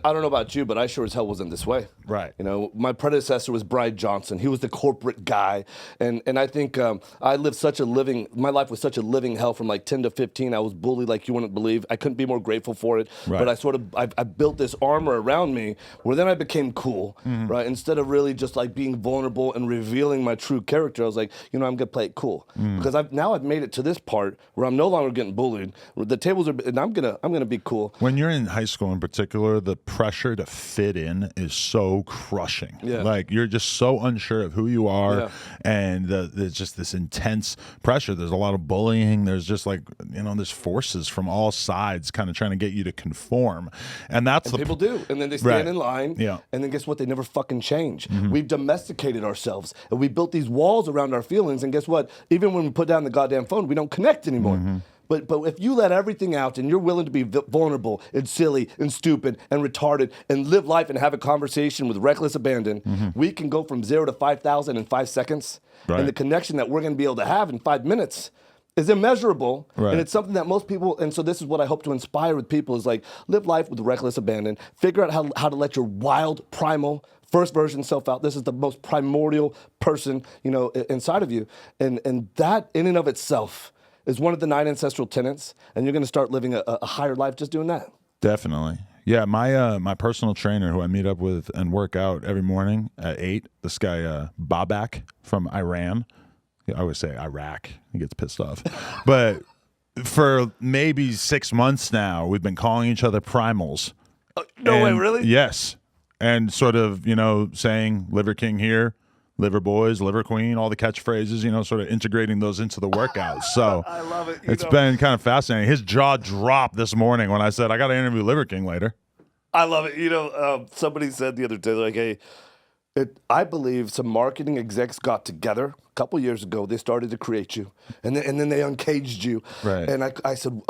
I don't know about you, but I sure as hell wasn't this way. Right. You know, my predecessor was Bride Johnson. He was the corporate guy. And I think I lived my life was such a living hell from like 10 to 15. I was bullied like you wouldn't believe. I couldn't be more grateful for it. Right. But I built this armor around me where then I became cool, right? Instead of really just like being vulnerable and revealing my true character, I was like, I'm going to play it cool. Because I've made it to this part where I'm no longer getting bullied. The tables are, and I'm going to be cool. When you're in high school in particular, the pressure to fit in is so crushing. Yeah. Like you're just so unsure of who you are, Yeah. and there's just this intense pressure. There's a lot of bullying. There's just like there's forces from all sides kind of trying to get you to conform, and that's And people do, and then they stand Right. in line, Yeah. and then guess what? They never fucking change. We've domesticated ourselves, and we built these walls around our feelings, and guess what? Even when we put down the goddamn phone, we don't connect anymore. But if you let everything out and you're willing to be vulnerable and silly and stupid and retarded and live life and have a conversation with reckless abandon, we can go from 0 to 5,000 in 5 seconds. Right. And the connection that we're going to be able to have in 5 minutes is immeasurable. Right. And it's something that most people, and so this is what I hope to inspire with people, is like live life with reckless abandon. Figure out how to let your wild, primal, first version self out. This is the most primordial person, inside of you. And that in and of itself is one of the 9 ancestral tenets, and you're going to start living a higher life just doing that. Definitely. Yeah, my personal trainer who I meet up with and work out every morning at 8, this guy Babak from Iran. I always say Iraq. He gets pissed off. But for maybe 6 months now, we've been calling each other Primals. No way, really? Yes. And sort of, saying Liver King here, Liver Boys, Liver Queen, all the catchphrases, sort of integrating those into the workouts. So I love it. It's been kind of fascinating. His jaw dropped this morning when I said, I got to interview Liver King later. I love it. Somebody said the other day, like, hey, I believe some marketing execs got together a couple years ago. They started to create you, and then they uncaged you. Right. And I said,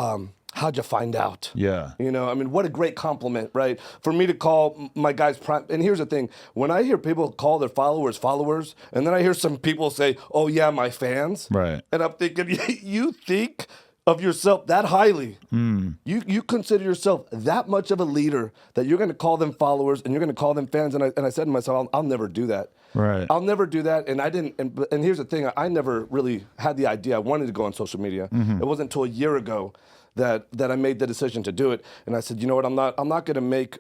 how'd you find out? Yeah. What a great compliment, right? For me to call my guys prime. And here's the thing. When I hear people call their followers, and then I hear some people say, oh, yeah, my fans. Right. And I'm thinking, you think of yourself that highly. You consider yourself that much of a leader that you're going to call them followers and you're going to call them fans. And I said to myself, I'll never do that. Right. I'll never do that. And I didn't. And here's the thing. I never really had the idea I wanted to go on social media. It wasn't until a year ago that I made the decision to do it. And I said, you know what, I'm not going to make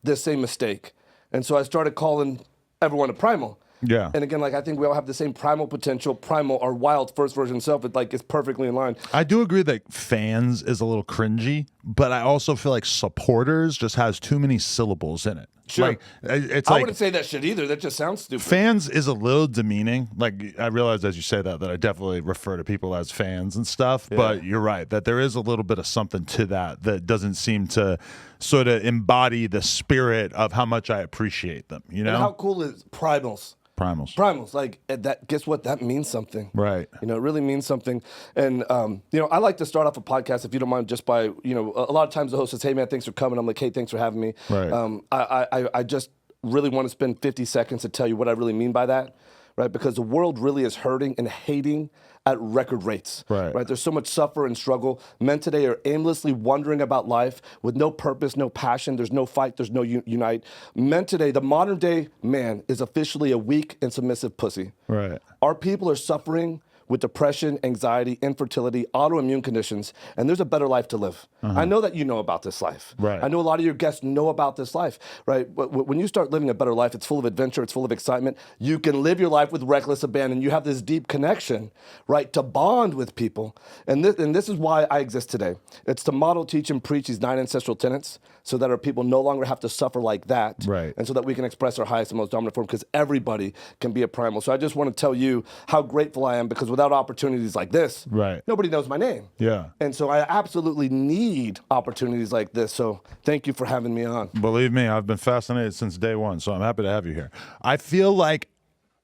this same mistake. And so I started calling everyone a primal. Yeah. And again, I think we all have the same primal potential, primal, our wild first version self. It's perfectly in line. I do agree that fans is a little cringy, but I also feel like supporters just has too many syllables in it. Sure. It's I wouldn't say that shit either. That just sounds stupid. Fans is a little demeaning. I realize as you say that I definitely refer to people as fans and stuff, but you're right that there is a little bit of something to that doesn't seem to sort of embody the spirit of how much I appreciate them, And how cool is Primals? Primals, that. Guess what? That means something, right? It really means something. And I like to start off a podcast, if you don't mind, just by a lot of times the host says, "Hey man, thanks for coming." I'm like, "Hey, thanks for having me." Right. I just really want to spend 50 seconds to tell you what I really mean by that, right? Because the world really is hurting and hating at record rates, right? There's so much suffer and struggle. Men today are aimlessly wondering about life with no purpose, no passion. There's no fight. There's no unite. Men today, the modern day man is officially a weak and submissive pussy. Right. Our people are suffering with depression, anxiety, infertility, autoimmune conditions, and there's a better life to live. I know that you know about this life. Right. I know a lot of your guests know about this life, right? But when you start living a better life, it's full of adventure, it's full of excitement. You can live your life with reckless abandon. You have this deep connection, right, to bond with people. And this is why I exist today. It's to model, teach, and preach these 9 ancestral tenets so that our people no longer have to suffer like that. Right. And so that we can express our highest and most dominant form, because everybody can be a primal. So I just want to tell you how grateful I am, because without opportunities like this, nobody knows my name. Yeah. And so I absolutely need opportunities like this. So thank you for having me on. Believe me, I've been fascinated since day one, so I'm happy to have you here. I feel like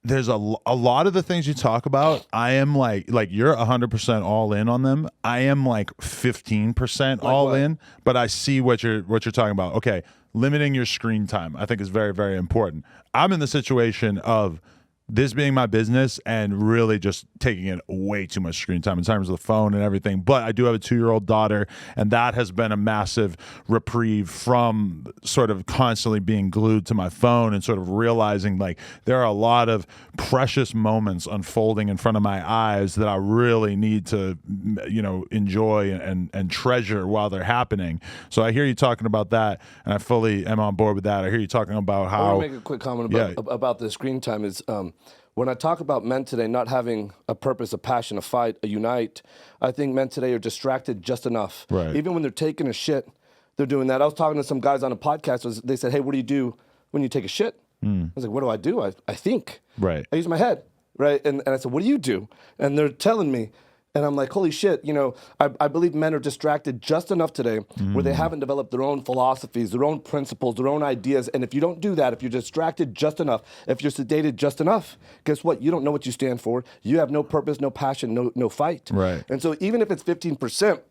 there's a lot of the things you talk about, I am like you're 100% all in on them. I am 15% all in, but I see what you're talking about. Okay, limiting your screen time, I think is very, very important. I'm in the situation of this being my business and really just taking in way too much screen time in terms of the phone and everything. But I do have a 2-year-old daughter, and that has been a massive reprieve from sort of constantly being glued to my phone and sort of realizing like there are a lot of precious moments unfolding in front of my eyes that I really need to, enjoy and treasure while they're happening. So I hear you talking about that, and I fully am on board with that. I hear you talking about how... I want to make a quick comment about the screen time is... when I talk about men today not having a purpose, a passion, a fight, a unite, I think men today are distracted just enough. Right. Even when they're taking a shit, they're doing that. I was talking to some guys on a podcast. They said, hey, what do you do when you take a shit? I was like, what do I do? I think. Right. I use my head. Right. And I said, what do you do? And they're telling me. And I'm like, holy shit, I believe men are distracted just enough today where they haven't developed their own philosophies, their own principles, their own ideas. And if you don't do that, if you're distracted just enough, if you're sedated just enough, guess what? You don't know what you stand for. You have no purpose, no passion, no fight. Right. And so even if it's 15%,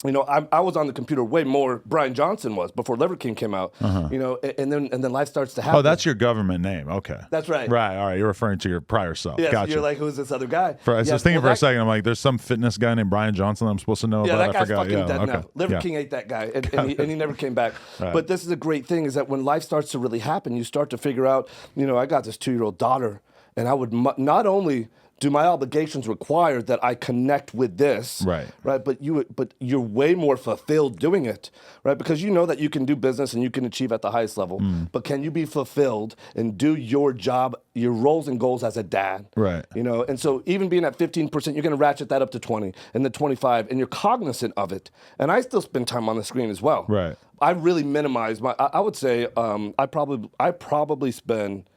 I was on the computer way more. Brian Johnson was before Liver King came out. And then life starts to happen. Oh, that's your government name. Okay. That's right. Right. All right. You're referring to your prior self. Yeah. Gotcha. So you're like, who's this other guy? I was just thinking for a second. I'm like, there's some fitness guy named Brian Johnson that I'm supposed to know yeah, about. that guy's I forgot. fucking dead okay. now. Liver King ate that guy, and he never came back. Right. But this is a great thing: is that when life starts to really happen, you start to figure out. I got this 2-year-old daughter, and I would not only do my obligations require that I connect with this, right? But you're way more fulfilled doing it, right? Because you know that you can do business and you can achieve at the highest level, but can you be fulfilled and do your job, your roles and goals as a dad, right? And so even being at 15%, you're going to ratchet that up to 20 and then 25, and you're cognizant of it. And I still spend time on the screen as well, right? I really minimize my. I would say I probably spend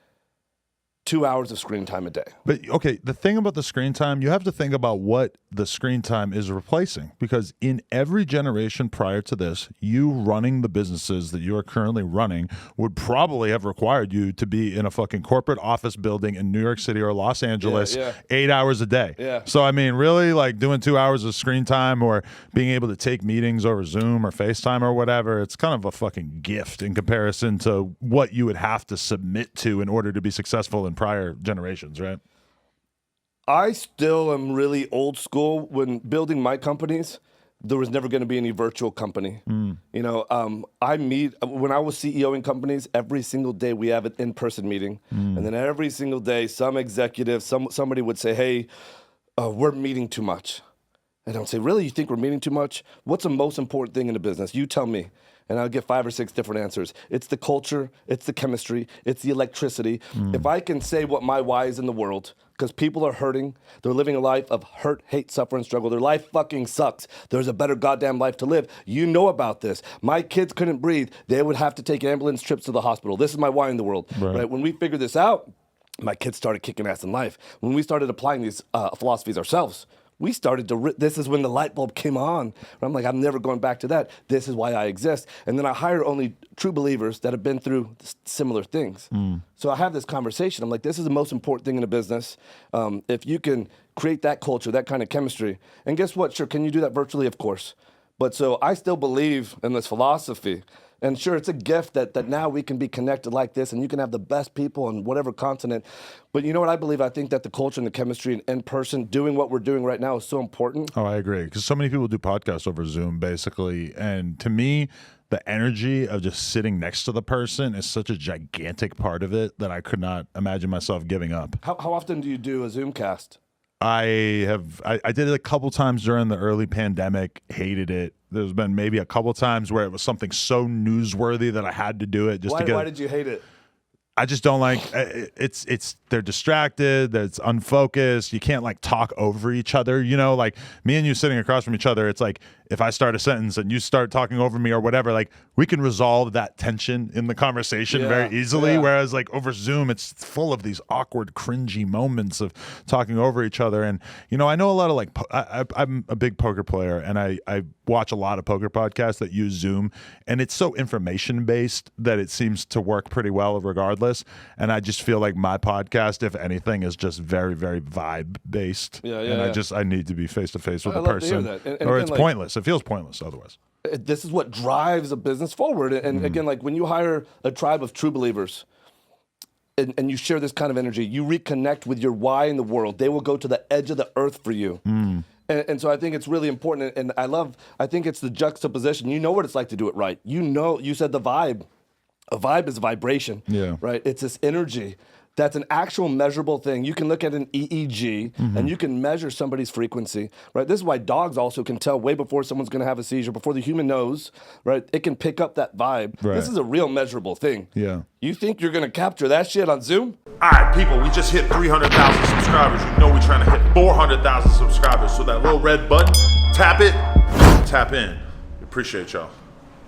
2 hours of screen time a day. But okay, the thing about the screen time, you have to think about what the screen time is replacing, because in every generation prior to this, you running the businesses that you are currently running would probably have required you to be in a fucking corporate office building in New York City or Los Angeles 8 hours a day. Yeah. So I mean, really, like doing 2 hours of screen time or being able to take meetings over Zoom or FaceTime or whatever, it's kind of a fucking gift in comparison to what you would have to submit to in order to be successful in prior generations, right? I still am really old school. When building my companies, there was never going to be any virtual company. I meet, when I was CEOing companies, every single day we have an in-person meeting. And then every single day, some executive, somebody would say, hey, we're meeting too much. And I would say, really, you think we're meeting too much? What's the most important thing in the business? You tell me. And I'll get 5 or 6 different answers. It's the culture, it's the chemistry, it's the electricity. If I can say what my why is in the world, because people are hurting, they're living a life of hurt, hate, suffer, and struggle. Their life fucking sucks. There's a better goddamn life to live. You know about this. My kids couldn't breathe. They would have to take ambulance trips to the hospital. This is my why in the world. Right? When we figured this out, my kids started kicking ass in life. When we started applying these philosophies ourselves, we started to, this is when the light bulb came on. I'm like, I'm never going back to that. This is why I exist. And then I hire only true believers that have been through similar things. So I have this conversation. I'm like, this is the most important thing in a business. If you can create that culture, that kind of chemistry. And guess what? Sure, can you do that virtually? Of course. But so I still believe in this philosophy. And sure, it's a gift that now we can be connected like this, and you can have the best people on whatever continent. But you know what I believe? I think that the culture and the chemistry and in person, doing what we're doing right now is so important. Oh, I agree. Because so many people do podcasts over Zoom, basically. And to me, the energy of just sitting next to the person is such a gigantic part of it that I could not imagine myself giving up. How often do you do a Zoomcast? I did it a couple times during the early pandemic, hated it. There's been maybe a couple times where it was something so newsworthy that I had to do it just to get. Why did you hate it? I just don't like it's they're distracted, it's unfocused, you can't like talk over each other, like me and you sitting across from each other, it's like if I start a sentence and you start talking over me or whatever, like we can resolve that tension in the conversation very easily, whereas like over Zoom it's full of these awkward cringy moments of talking over each other. And I know a lot of like I'm a big poker player, and I watch a lot of poker podcasts that use Zoom, and it's so information based that it seems to work pretty well regardless. And I just feel like my podcast, if anything, is just very, very vibe based. And I need to be face to face with the person, or it's pointless. It feels pointless otherwise. This is what drives a business forward. And again, like when you hire a tribe of true believers, and you share this kind of energy, you reconnect with your why in the world. They will go to the edge of the earth for you. And so I think it's really important. And I think it's the juxtaposition. You know what it's like to do it right. You know, you said the vibe. A vibe is a vibration, right? It's this energy that's an actual measurable thing. You can look at an EEG and you can measure somebody's frequency, right? This is why dogs also can tell way before someone's gonna have a seizure, before the human knows, right? It can pick up that vibe. Right. This is a real measurable thing. Yeah. You think you're gonna capture that shit on Zoom? All right, people, we just hit 300,000 subscribers. You know we're trying to hit 400,000 subscribers. So that little red button, tap it, tap in. Appreciate y'all.